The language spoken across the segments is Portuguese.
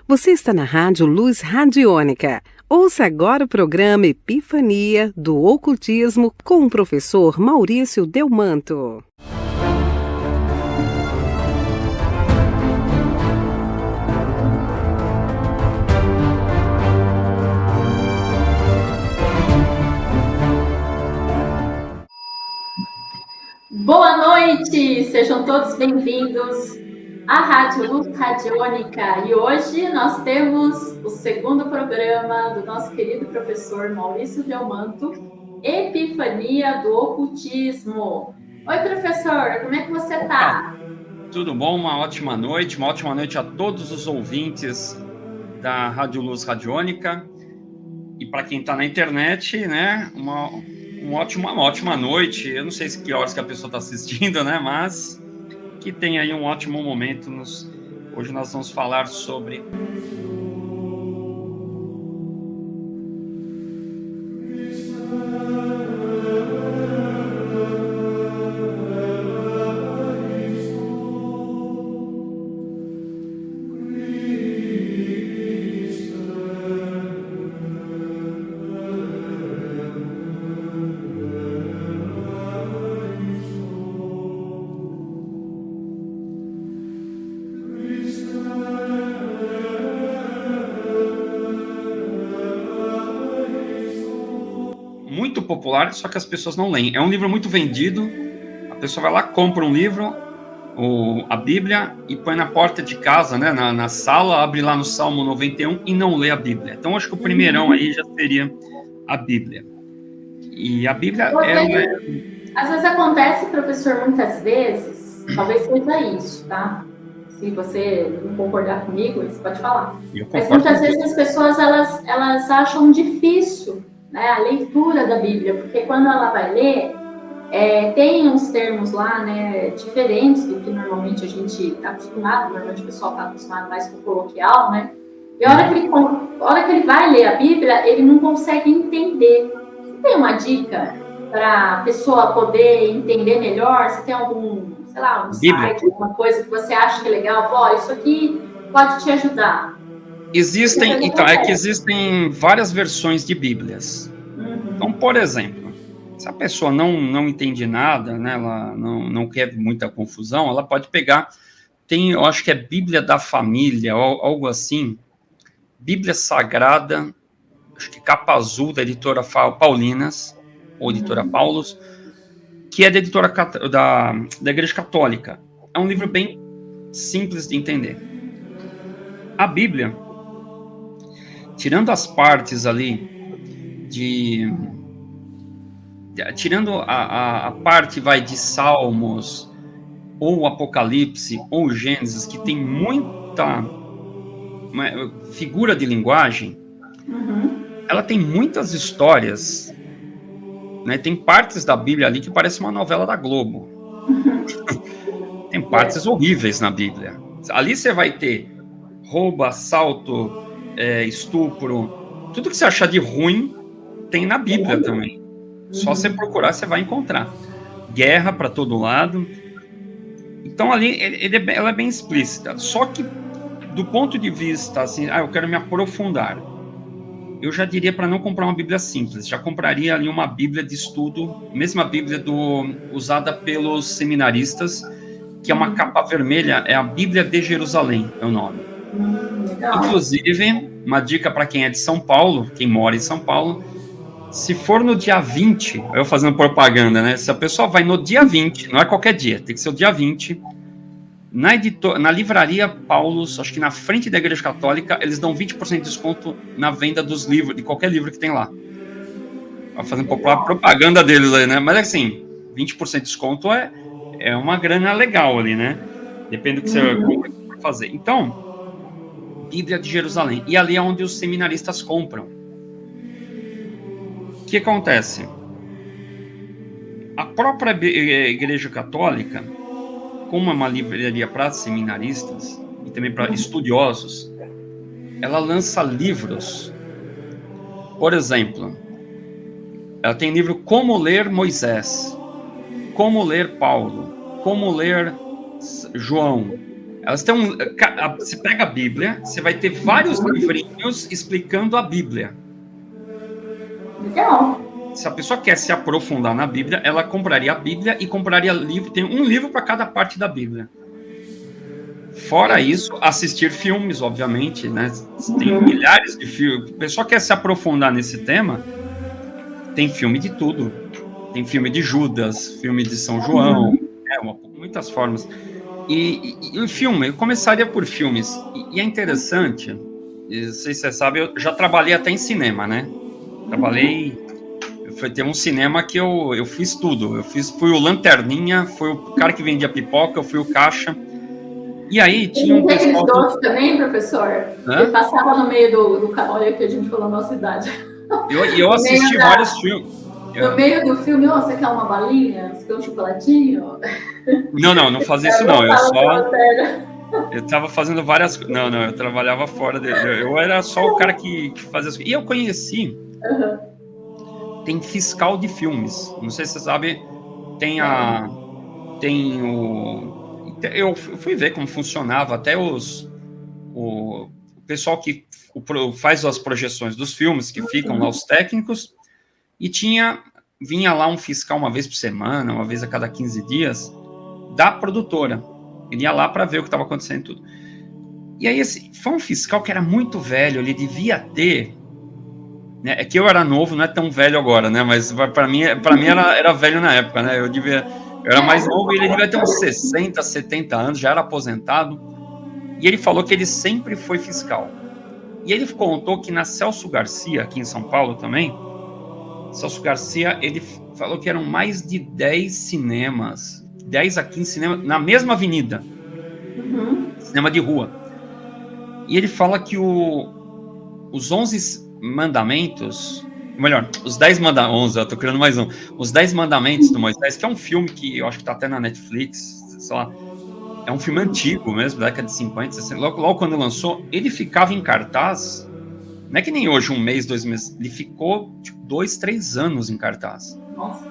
Você está na Rádio Luz Radiônica. Ouça agora o programa Epifania do Ocultismo com o professor Maurício Delmanto. Boa noite, sejam todos bem-vindos à Rádio Luz Radiônica. E hoje nós temos o segundo programa do nosso querido professor Maurício Delmanto, Epifania do Ocultismo. Oi, professor, como é que você está? Tudo bom? Uma ótima noite a todos os ouvintes da Rádio Luz Radiônica. E para quem está na internet, né, uma ótima noite. Eu não sei que horas que a pessoa está assistindo, né, mas que tenha aí um ótimo momento. Hoje nós vamos falar sobre muito popular, só que as pessoas não leem. É um livro muito vendido, a pessoa vai lá, compra um livro, a Bíblia, e põe na porta de casa, né, na sala, abre lá no Salmo 91 e não lê a Bíblia. Então, acho que o primeirão aí já seria a Bíblia. E a Bíblia Às vezes acontece, professor, muitas vezes, talvez seja isso, tá? Se você não concordar comigo, você pode falar. Mas muitas vezes as pessoas, elas acham difícil, né, a leitura da Bíblia, porque quando ela vai ler, tem uns termos lá, né, diferentes do que normalmente a gente está acostumado, normalmente o pessoal está acostumado mais com o coloquial, né? E a hora que ele vai ler a Bíblia, ele não consegue entender. Você tem uma dica para a pessoa poder entender melhor? Você tem algum, sei lá, um site, alguma coisa que você acha que é legal? Isso aqui pode te ajudar. Existem várias versões de Bíblias. Então, por exemplo, se a pessoa não entende nada, né, ela não quer muita confusão, ela pode pegar, eu acho que é Bíblia da Família, algo assim, Bíblia Sagrada, acho que capa azul, da editora Paulinas, ou editora Paulus, que é da editora da Igreja Católica. É um livro bem simples de entender. A Bíblia, tirando as partes ali tirando a parte de Salmos, ou Apocalipse, ou Gênesis, que tem muita figura de linguagem, ela tem muitas histórias, né? Tem partes da Bíblia ali que parece uma novela da Globo. Tem partes horríveis na Bíblia. Ali você vai ter roubo, assalto, estupro, tudo que você achar de ruim tem na Bíblia também. Só você procurar, você vai encontrar. Guerra para todo lado. Então, ali, ela é bem explícita. Só que, do ponto de vista, assim, eu quero me aprofundar, eu já diria para não comprar uma Bíblia simples. Já compraria ali uma Bíblia de estudo, mesma Bíblia usada pelos seminaristas, que é uma capa vermelha, é a Bíblia de Jerusalém, é o nome. Inclusive, uma dica para quem é de São Paulo, quem mora em São Paulo, se for no dia 20, eu fazendo propaganda, né? Se a pessoa vai no dia 20, não é qualquer dia, tem que ser o dia 20, na livraria Paulus, acho que na frente da Igreja Católica, eles dão 20% de desconto na venda dos livros, de qualquer livro que tem lá. Vai fazendo propaganda deles aí, né? Mas assim, 20% de desconto é uma grana legal ali, né? Depende do que você vai fazer. Então, Bíblia de Jerusalém. E ali é onde os seminaristas compram. O que acontece? A própria Igreja Católica, como é uma livraria para seminaristas e também para estudiosos, ela lança livros. Por exemplo, ela tem livro Como Ler Moisés, Como Ler Paulo, Como Ler João. Elas têm você pega a Bíblia, você vai ter vários livrinhos explicando a Bíblia. Legal. Se a pessoa quer se aprofundar na Bíblia, ela compraria a Bíblia e compraria livro. Tem um livro para cada parte da Bíblia. Fora isso, assistir filmes, obviamente, né? Tem milhares de filmes. A pessoa quer se aprofundar nesse tema, tem filme de tudo. Tem filme de Judas, filme de São João, muitas formas. E o filme, eu começaria por filmes. E é interessante, não sei se você sabe, eu já trabalhei até em cinema, né? Tem um cinema que eu fiz tudo. Fui o lanterninha, fui o cara que vendia pipoca, eu fui o caixa. E aí tinha um pessoal... doce também, professor? Ele passava no meio do canal, olha que a gente falou na nossa idade. Eu assisti vários filmes. No meio do filme, você quer uma balinha? Você quer um chocolatinho? Não fazia isso não. Eu tava fazendo várias... Não, eu trabalhava fora dele. Eu era só o cara que fazia as coisas. E eu conheci... Tem fiscal de filmes. Não sei se você sabe, eu fui ver como funcionava, até o pessoal que faz as projeções dos filmes, que ficam lá, os técnicos, e vinha lá um fiscal uma vez por semana, uma vez a cada 15 dias, da produtora. Ele ia lá para ver o que estava acontecendo e tudo. E aí, foi um fiscal que era muito velho, ele devia ter... É que eu era novo, não é tão velho agora, né? Mas para mim era velho na época, né? Eu era mais novo e ele devia ter uns 60, 70 anos, já era aposentado. E ele falou que ele sempre foi fiscal. E ele contou que na Celso Garcia, aqui em São Paulo também, Celso Garcia, ele falou que eram mais de 10 cinemas, 10 a 15 cinemas, na mesma avenida. Cinema de rua. E ele fala que os 11 mandamentos, melhor, os 10 mandamentos, eu tô criando mais um, os 10 mandamentos do Moisés, que é um filme que eu acho que tá até na Netflix, sei lá, é um filme antigo mesmo, da década de 50, 60, logo quando lançou, ele ficava em cartaz, não é que nem hoje, 1 mês, 2 meses, ele ficou, 2, 3 anos em cartaz. Nossa.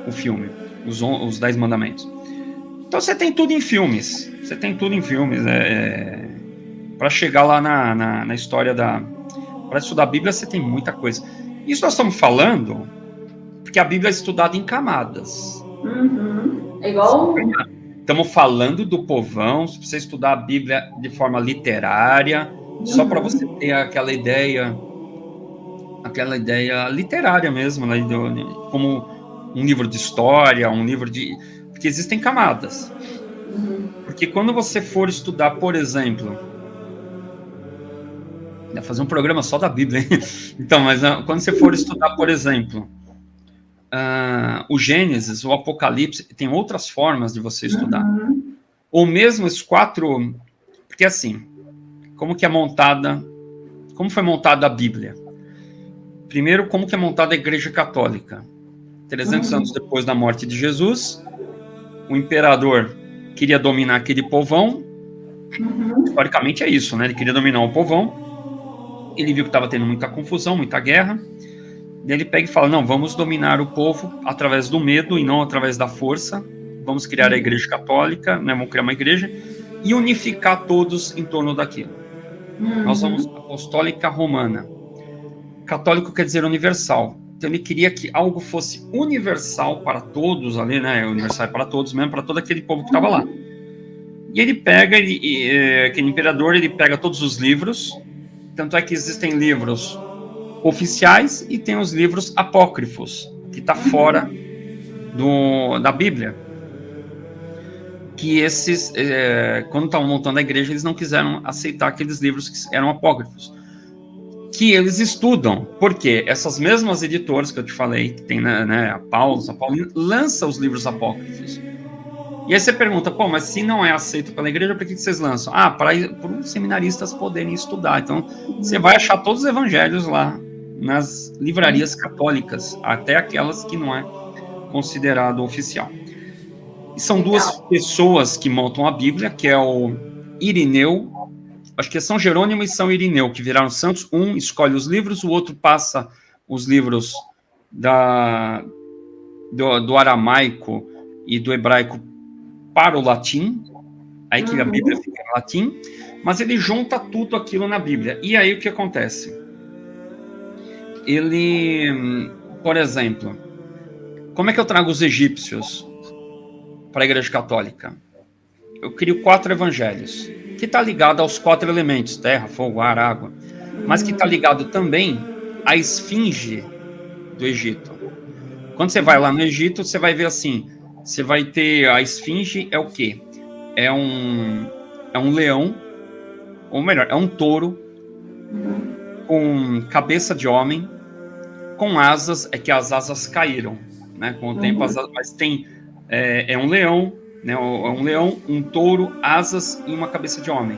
O filme, os 10 mandamentos. Então você tem tudo em filmes, para chegar lá na história para estudar a Bíblia, você tem muita coisa. Isso nós estamos falando porque a Bíblia é estudada em camadas. É igual... Estamos falando do povão, se você estudar a Bíblia de forma literária, só para você ter aquela ideia literária mesmo, né, como um livro de história, porque existem camadas. Porque quando você for estudar, por exemplo... fazer um programa só da Bíblia, hein? Então, mas quando você for estudar, por exemplo, o Gênesis, o Apocalipse, tem outras formas de você estudar. Ou mesmo os 4... Porque assim, como foi montada a Bíblia? Primeiro, como que é montada a Igreja Católica? 300 anos depois da morte de Jesus, o imperador queria dominar aquele povão. Historicamente é isso, né? Ele queria dominar o povão. Ele viu que estava tendo muita confusão, muita guerra. Daí ele pega e fala, não, vamos dominar o povo através do medo e não através da força. Vamos criar a Igreja Católica, né? Vamos criar uma igreja e unificar todos em torno daquilo. Nós vamos apostólica romana. Católico quer dizer universal. Então ele queria que algo fosse universal para todos ali, né? Universal para todos mesmo, para todo aquele povo que estava lá. E ele pega, aquele imperador, ele pega todos os livros. Tanto é que existem livros oficiais e tem os livros apócrifos, que está fora da Bíblia. Que esses, quando estavam montando a igreja, eles não quiseram aceitar aqueles livros que eram apócrifos. Que eles estudam, porque essas mesmas editoras que eu te falei, que tem, né, a Paulina, lança os livros apócrifos. E aí você pergunta, mas se não é aceito pela igreja, por que vocês lançam? Para os seminaristas poderem estudar. Então, você vai achar todos os evangelhos lá, nas livrarias católicas, até aquelas que não é considerado oficial. E são duas pessoas que montam a Bíblia, que é o Irineu acho que é São Jerônimo e São Irineu, que viraram santos. Um escolhe os livros, o outro passa os livros do aramaico e do hebraico para o latim, aí que a Bíblia fica em latim, mas ele junta tudo aquilo na Bíblia. E aí o que acontece? Ele, por exemplo, como é que eu trago os egípcios para a Igreja Católica? Eu crio 4 evangelhos, que está ligado aos 4 elementos, terra, fogo, ar, água, mas que está ligado também à esfinge do Egito. Quando você vai lá no Egito, você vai ver assim, você vai ter a esfinge, é o quê? É um leão, ou melhor, é um touro com cabeça de homem, com asas, é que as asas caíram, né? Com o tempo, as asas, mas tem é um leão, né? É um leão, um touro, asas e uma cabeça de homem.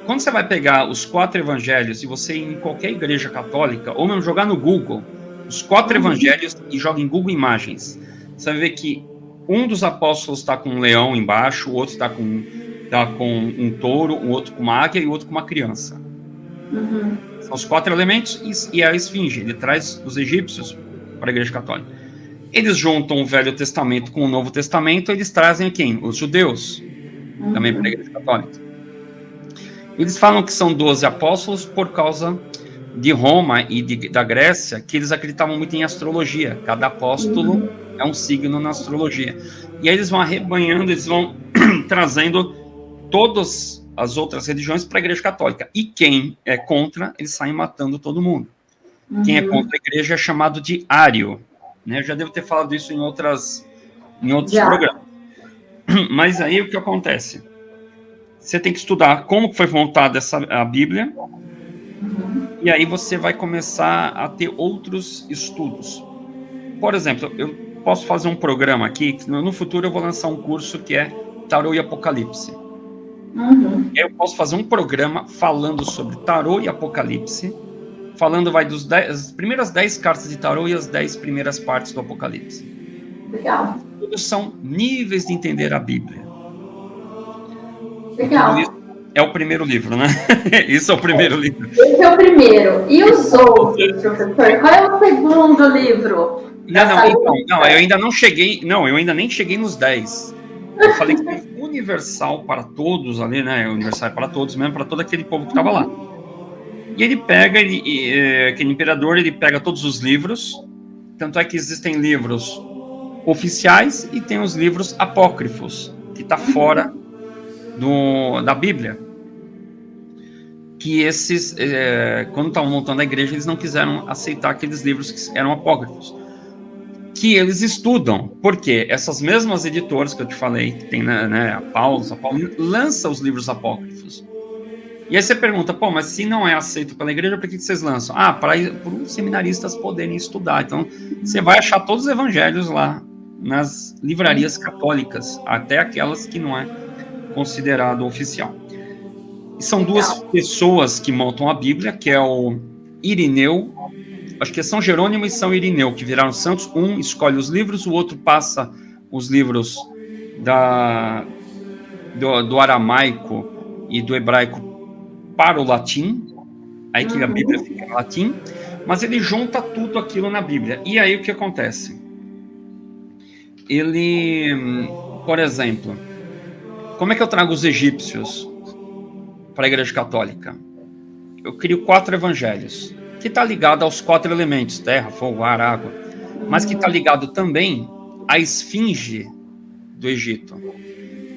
Quando você vai pegar os 4 evangelhos e você ir em qualquer igreja católica, ou mesmo jogar no Google os 4 evangelhos e joga em Google Imagens, você vai ver que um dos apóstolos está com um leão embaixo, o outro está com um touro, o outro com uma águia e o outro com uma criança. São os 4 elementos e a esfinge. Ele traz os egípcios para a Igreja Católica. Eles juntam o Velho Testamento com o Novo Testamento, eles trazem quem? Os judeus, também para a Igreja Católica. Eles falam que são 12 apóstolos por causa de Roma e da Grécia, que eles acreditavam muito em astrologia. Cada apóstolo é um signo na astrologia. E aí eles vão arrebanhando, eles vão trazendo todas as outras religiões para a Igreja Católica. E quem é contra, eles saem matando todo mundo. Quem é contra a Igreja é chamado de ário. Né? Eu já devo ter falado isso em outros programas. Mas aí o que acontece? Você tem que estudar como foi montada a Bíblia, e aí você vai começar a ter outros estudos. Por exemplo, eu posso fazer um programa aqui, que no futuro eu vou lançar um curso que é Tarô e Apocalipse. Eu posso fazer um programa falando sobre Tarô e Apocalipse, falando das primeiras 10 cartas de Tarô e as 10 primeiras partes do Apocalipse. Legal. Todos são níveis de entender a Bíblia. Legal. É o primeiro livro, né? Isso é o primeiro livro. Esse é o primeiro. E os outros, professor? Qual é o segundo livro? Não, eu ainda não cheguei. Não, eu ainda nem cheguei nos 10. Eu falei que tem universal para todos ali, né? Universal para todos mesmo, para todo aquele povo que estava lá. E ele pega, aquele imperador, ele pega todos os livros. Tanto é que existem livros oficiais e tem os livros apócrifos, que está fora da Bíblia, que esses, quando estavam montando a igreja, eles não quiseram aceitar aqueles livros que eram apócrifos, que eles estudam, porque essas mesmas editoras que eu te falei, que tem, né, a Paulus, lança os livros apócrifos. E aí você pergunta, mas se não é aceito pela igreja, por que vocês lançam? Para os seminaristas poderem estudar. Então, você vai achar todos os evangelhos lá, nas livrarias católicas, até aquelas que não é considerado oficial. E são 2 pessoas que montam a Bíblia, que é o Irineu, acho que é São Jerônimo e São Irineu, que viraram santos. Um escolhe os livros, o outro passa os livros do aramaico e do hebraico para o latim, aí que a Bíblia fica em latim, mas ele junta tudo aquilo na Bíblia. E aí o que acontece? Ele, por exemplo, como é que eu trago os egípcios para a Igreja Católica? Eu crio 4 evangelhos, que está ligado aos 4 elementos, terra, fogo, ar, água, mas que está ligado também à esfinge do Egito.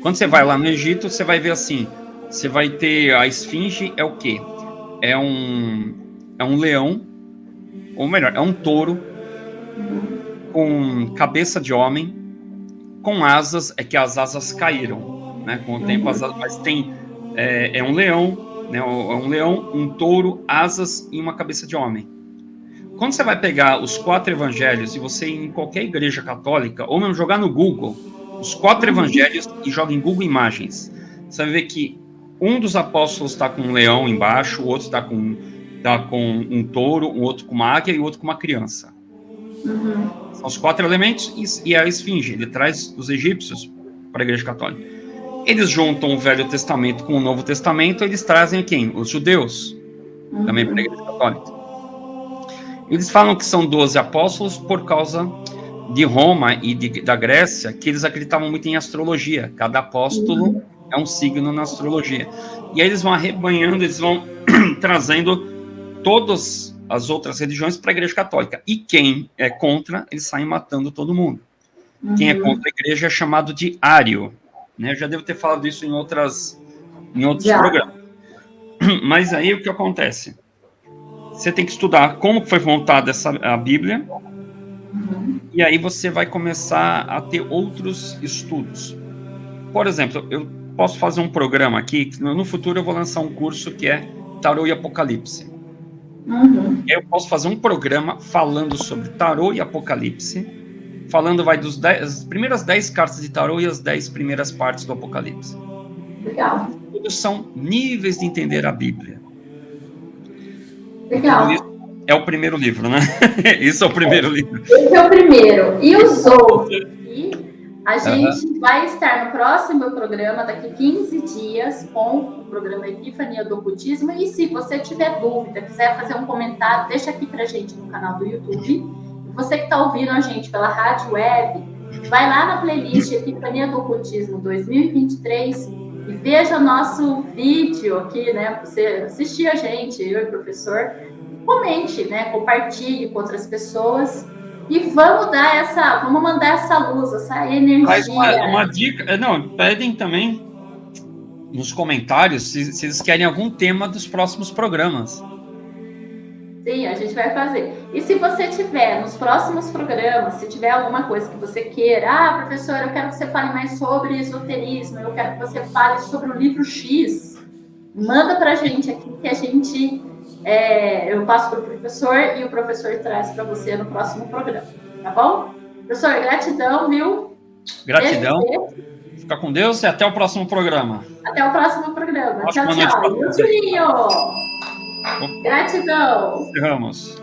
Quando você vai lá no Egito, você vai ver assim, você vai ter a esfinge, é o quê? É um leão, ou melhor, é um touro com cabeça de homem, com asas, é que as asas caíram, né? Com o tempo, mas tem é um leão, né? É um leão, um touro, asas e uma cabeça de homem. Quando você vai pegar os 4 evangelhos e você ir em qualquer igreja católica, ou mesmo jogar no Google os 4 evangelhos e joga em Google Imagens, você vai ver que um dos apóstolos está com um leão embaixo, o outro está com um touro, o outro com uma águia e o outro com uma criança. São os 4 elementos e a esfinge. Ele traz os egípcios para a Igreja Católica. Eles juntam o Velho Testamento com o Novo Testamento, eles trazem quem? Os judeus, também para a Igreja Católica. Eles falam que são 12 apóstolos por causa de Roma e da Grécia, que eles acreditavam muito em astrologia. Cada apóstolo é um signo na astrologia. E aí eles vão arrebanhando, eles vão trazendo todas as outras religiões para a Igreja Católica. E quem é contra, eles saem matando todo mundo. Quem é contra a Igreja é chamado de ário. Né? Eu já devo ter falado isso em outros programas. Mas aí o que acontece? Você tem que estudar como foi montada a Bíblia, e aí você vai começar a ter outros estudos. Por exemplo, eu posso fazer um programa aqui, que no futuro eu vou lançar um curso que é Tarô e Apocalipse. Eu posso fazer um programa falando sobre Tarô e Apocalipse, falando das primeiras 10 cartas de Tarô e as 10 primeiras partes do Apocalipse. Legal. Todos são níveis de entender a Bíblia. Legal. Isso é o primeiro livro, né? Isso é o primeiro livro. Esse é o primeiro. E os outros? E a gente vai estar no próximo programa, daqui 15 dias, com o programa Epifania do Ocultismo. E se você tiver dúvida, quiser fazer um comentário, deixa aqui pra gente no canal do YouTube. Você que está ouvindo a gente pela rádio web, vai lá na playlist Epifania do Ocultismo 2023 e veja nosso vídeo aqui, né? Pra você assistir a gente, eu e o professor. Comente, né? Compartilhe com outras pessoas e vamos mandar essa luz, essa energia. Faz uma dica. Não, pedem também nos comentários se eles querem algum tema dos próximos programas. Sim, a gente vai fazer. E se você tiver nos próximos programas, se tiver alguma coisa que você queira, professor, eu quero que você fale mais sobre esoterismo, eu quero que você fale sobre o livro X, manda pra gente aqui que a gente, eu passo pro professor e o professor traz para você no próximo programa, tá bom? Professor, gratidão, viu? Gratidão. Fica com Deus e até o próximo programa. Até o próximo programa. Ótima tchau, tchau. noite. Julinho! Gratidão. Encerramos.